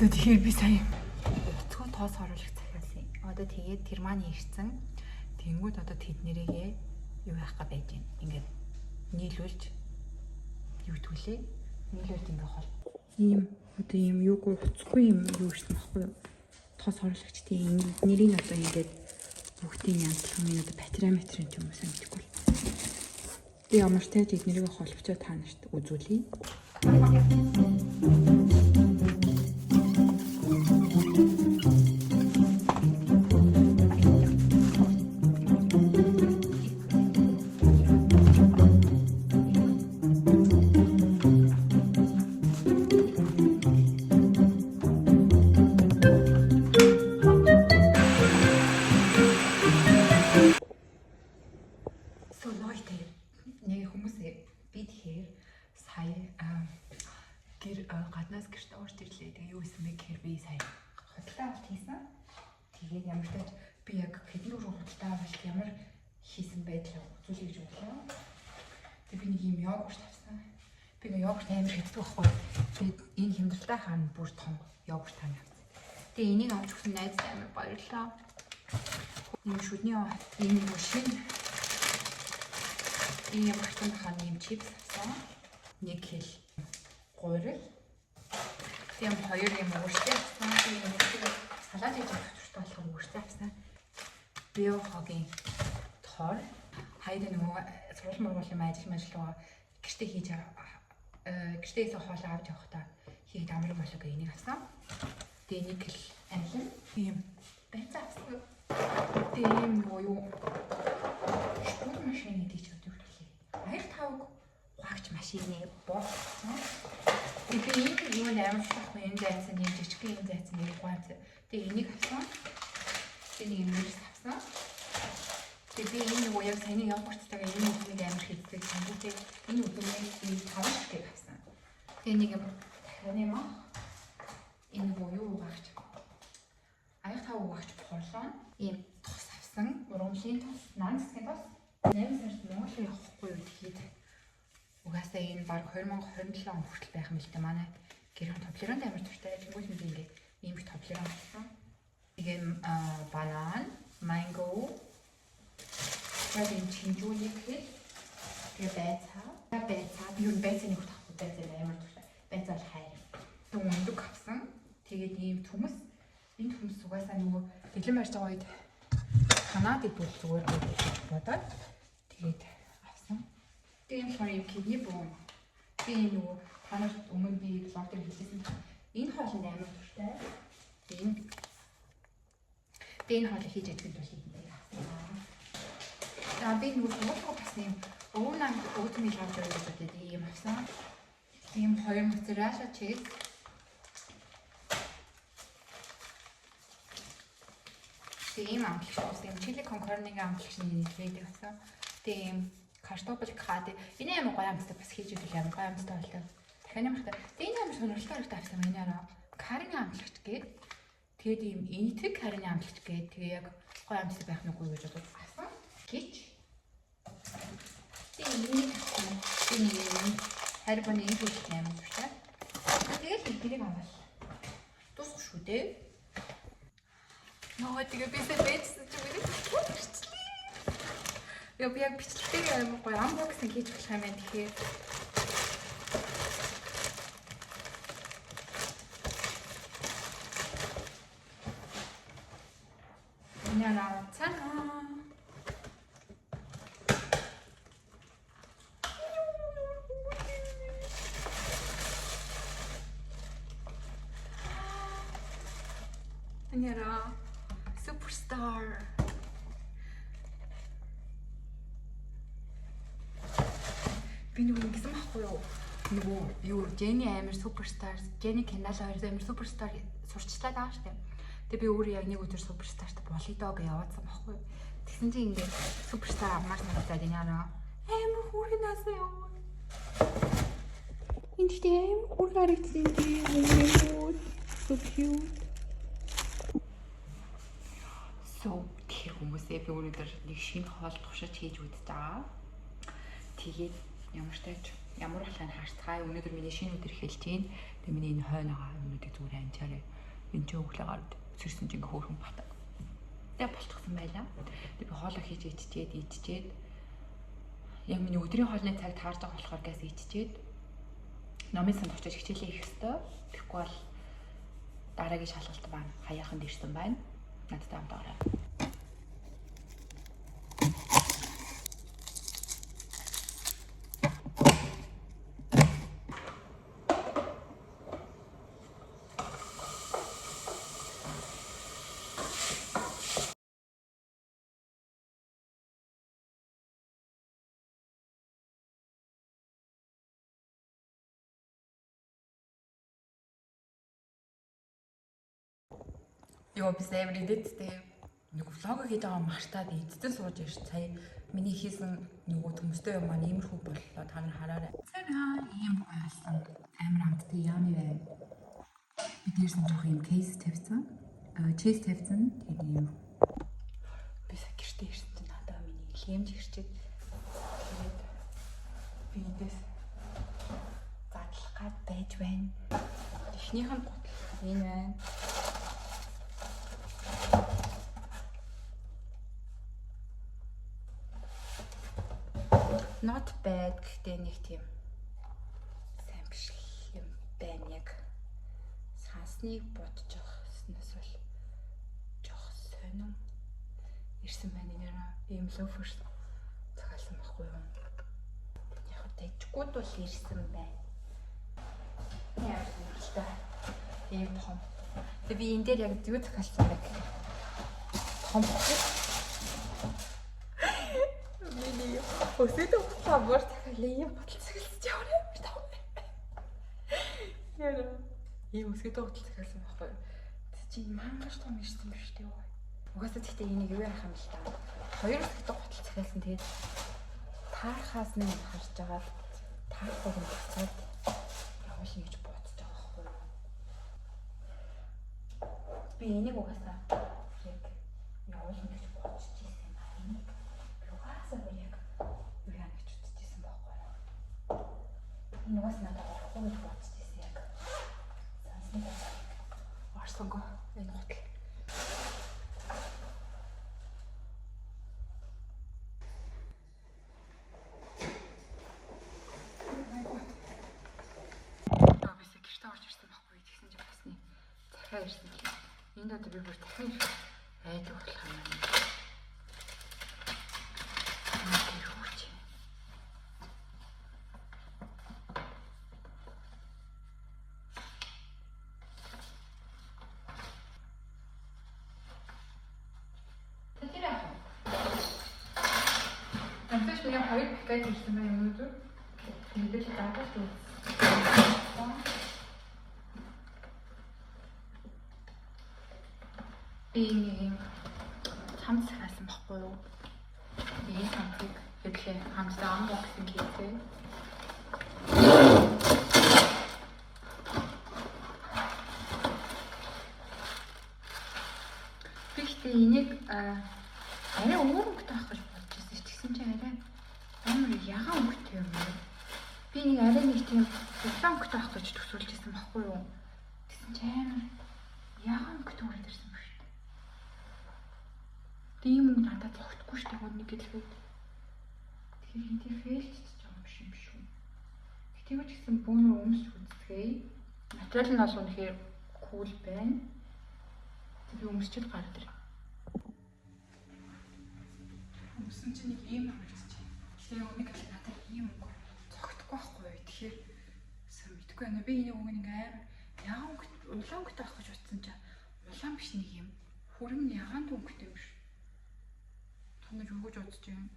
Тэгэхээр би сая утга тоос оруулах захиалсан. Одоо тэгээд тэр маань ирсэн. Тэнгүүд одоо тэднэрийгээ юу яах гэж байж байна. Ингээд нийлүүлж юу төлөө. Нийлүүлж ингээ хол. Ийм одоо ийм юугүй уцхгүй юм юу ирсэн баггүй юу? Тоос оруулагч тийм нэрийг одоо ингээд бүгдийн янзлах юм одоо батареометрын ч юм уу сайн мэдэхгүй. Би ямар ч тааж эднэрийг холбочоо таанарт үзүүлье. Гаднаас гэрт орж ирлээ. Тэгээ юу гэсэн бэ гэхээр би сая худалдаа авалт хийсэн. Тэгээд ямар ч тач би яг хэдэн рүү худалдаа авалт ямар хийсэн байдлаа үзүүлэх гэж бодлоо. Тэгээд би нэг юм йогурт авсан. Би нэг йогурт амар хэцүү байхгүй. Тэгээд энэ хямдалтай хаана бүр том йогурт таана авсан. Тэгээд энийг авч өгсөн найзтай амар баярлалаа. Энэ шүдний энэ шинэ ийм хатан хааны юм чипс авсан. 1 кг гурил. Тийм хоёр юм уурчтай авсан. Тийм салаад хийж авах туфтаа болох уурчтай авсан. Биохогийн тор. Хайд нөгөө сургууль мургуулын ажил гэртээ хийж гэртээс хоол авч явахдаа хийх амар болог энийг авсан. Тэгээ 1 кг амлин. Тийм байцаа авсан. Тийм юу шпорт машин гэдэг ч үгүй төлөө. 2-5 гуагч машины бооцсон. Тэгээ энэ юу амар шахах юм зайсан юм жижиг юм зайсан нэг гуайц. Тэгээ энийг авсан. Тэгээ нэг мэрс авсан. Тэгээ би энэ нөгөө яг саяны йогурттайгаа энэ үнийг амар хийдэг. Самбуутэй энэ үнийг би 5 ширхэг авсан. Тэгээ нэг юм дахианы мах. Энэ нөгөө юу угаагч. Аяг тав угаагч борлоо. Ийм тос авсан. Урамлын тос, нансгийн тос. 8 сард Монгол явахгүй үед хийдэг. Угаасаа энэ баг 2027 он хүртэл байх юм л дээ манай гэрийн топлеронд амар туртай. Тэгвэл би ингээд ийм их топлерон авсан. Тэгээ банан, манго, тэгээд чинжууник хэл. Тэгээ байцаа. Би юу байцааны хөх тахгүй байцаа амар туртай. Байцаа бол хайр. Тэг өндөг авсан. Тэгээд ийм төмөс. Энэ төмөс угаасаа нөгөө бэлэн барьж байгаа үед ханаад идвэл зүгээр бодоод тэгээд тийм хоёр кидний бом. Би нөгөө танаас өмнө би блогтер хийсэн. Энэ хоолнд амар туртай. Энэ хоолыг хийж яддаг бол хийдэг. За би нөгөө суулгах бас юм уунаа oatmeal авч явах гэдэг юм авсан. Тийм хоёр моцарелла чиз. Тийм амтлагч авсан. Чили кон корныг амтлагчны нэлээд авсан. Тийм картофел хаад. Энэ амар гоё амттай бас хийж идэх амар гоё амттай болтой. Дахиад нэмэхдээ энэ амар сонирхолтой харагдав авсан энэ араа. Карины амтлагч гээд тэгээд ийм энэтхэг карины амтлагч гээд тэгээ яг гоё амттай байх нүггүй гэж бодож авсан. Гэж. Тэгээд энэ харбаны энэ хөлт амар дуртай. Тэгээд тэрийг аваад дуусах шүү дээ. Ноо тэгээ би сэвэжсэн ч юм уу. Яг бичлэгтэй амар гоё unboxing хийж болох юм байна тэгэхээр. Яна цана. Яна суперстар. Би нөгөө ингэсэн байхгүй юу? Нөгөө юу Jenny амар суперстар, Jenny Kendall хоёр амар суперстар сурчлаад байгаа шүү дээ. Тэгээ би өөрөө яг нэг өдөр суперстарт болъё доо гэж яваадсан байхгүй юу? Тэгсэн чинь ингээд суперстар аммаар надад энэ араа амар хүрхэн насаа яваа. Энд тийм бүр харагдсан тийм so cute. So тэр хүмүүсээ би өнөөдөр нэг шинэ хоол тушаач хийж үзтээ. Тэгээд ямар ч тач ямар болохыг харцгаая. Өнөөдөр миний шинэ өдөр эхэлж байна. Миний энэ хойноогоо юмнуудыг зүгээр анчаарай. Энэ ч өглөөгөр сэрсэн чинь хөөрхөн батаг. Тэгээ болчихсон байлаа. Тэгээ би хоолоо хийж идчихэд яг миний өдрийн хоолны цаг таарж байгаа болохоор газ идчихэд номын санд очиж хичээлээ хийх ёстой. Тэгэхгүй бол дараагийн шалгалт маань хаяаханд ирсэн байна. Надтай хамт орой. Йоо би сая эвэрэдэдтэй нэг влог хийж байгаа мартаад эцэстэн сууж ирж сая миний хийсэн нөгөө төмөстэй юм маань иймэрхүү боллоо та нар хараарай. Цараа ийм байсан амар амттай яами байна. Би дээрсэн жоох юм кейс тавьсан. Чейз тавьсан. Тэгээд ийм би сая гэртээ ирсэн чинь надаа миний лемж ирчээд тэгээд би эндээс задлах гад байж байна. Эхнийх нь гутал энэ байна. Not bad гэхдээ нэг тийм сайн биш юм байна яг сансныг бодож байгааснаас бол жоох сонин ирсэн байна нэраа ийм лоферс цагаалсан байхгүй юу. Яг дэжгүүд бол ирсэн байна. Яа та ийм том. Тэгээ би энэ дээр яг юу цагаалсан бэ гэх том өсөд ухаамар дахиад ийм бодол цагаалж яваа юм таа. Яа. Ийм өсөд бодол цагаалсан байхгүй. Тэг чи мангаш том ирсэн биш үү? Угаасаа тэгтээ энийг юу яах юм л та. Хоёр өсөд бодол цагаалсан тэгээд таархаас нь харж байгаа таархаг нь буцаад явуулна гэж бодож байгаа байхгүй. Би энийг угаасаа яг явуулна гэж бодож ирсэн юм аа. Энийг угаасаа яг нугас надад орохгүй гэж бодож ирсэн яг. Сансныг орсонго энэ хотл. Бис гэртээ орж ирсэн байхгүй тэгсэн чинь басны захиа ирсэн чинь энд одоо би бүр дахин айдаг болох юм байна. Амтч миний хоёр пакет ирсэн байна өнөөдөр. Мэдээлэл дагаад үү. Би нэг хамт сахасан байхгүй юу? Энэ хамтыг хэвлээ хамтаа unboxing хийсэн. Би гэхдээ энийг арай өөр өнгөтэй авах гэж тэгсэн чинь арай амар ягаан өнгөтэй юм байна. Би нэг арай нэг тийм улаан өнгөтэй авах гэж төсөөлж ирсэн байхгүй юу? Тэгсэн чинь амар ягаан өнгөтэй ураад ирсэн ба шүү дээ. Тийм өнгө надад зогтгүй шүү дээ нэг гэлгээд. Тэгэхээр хинтээ фейлж ч юм биш юм шүү. Тэгтээ ч гэсэн бөөнөр өмс үздэхээ. Материал нь бол үнэхээр кул байна. Би өмсчил гараад ирээ. Өмсөн чинь нэг ийм харагдаж байна. Тэгэхээр өнийг л надад ийм өнгө цогтгүй байхгүй юу. Тэгэхээр сайн мэдгүй байна. Би энийг өнгө ингээ ягаан улаан өнгөтэй авах гэж утсан чинь улаан биш нэг юм. Хүрэн ягаан өнгөтэй юм шүү. Та нар юу гэж бодож байна?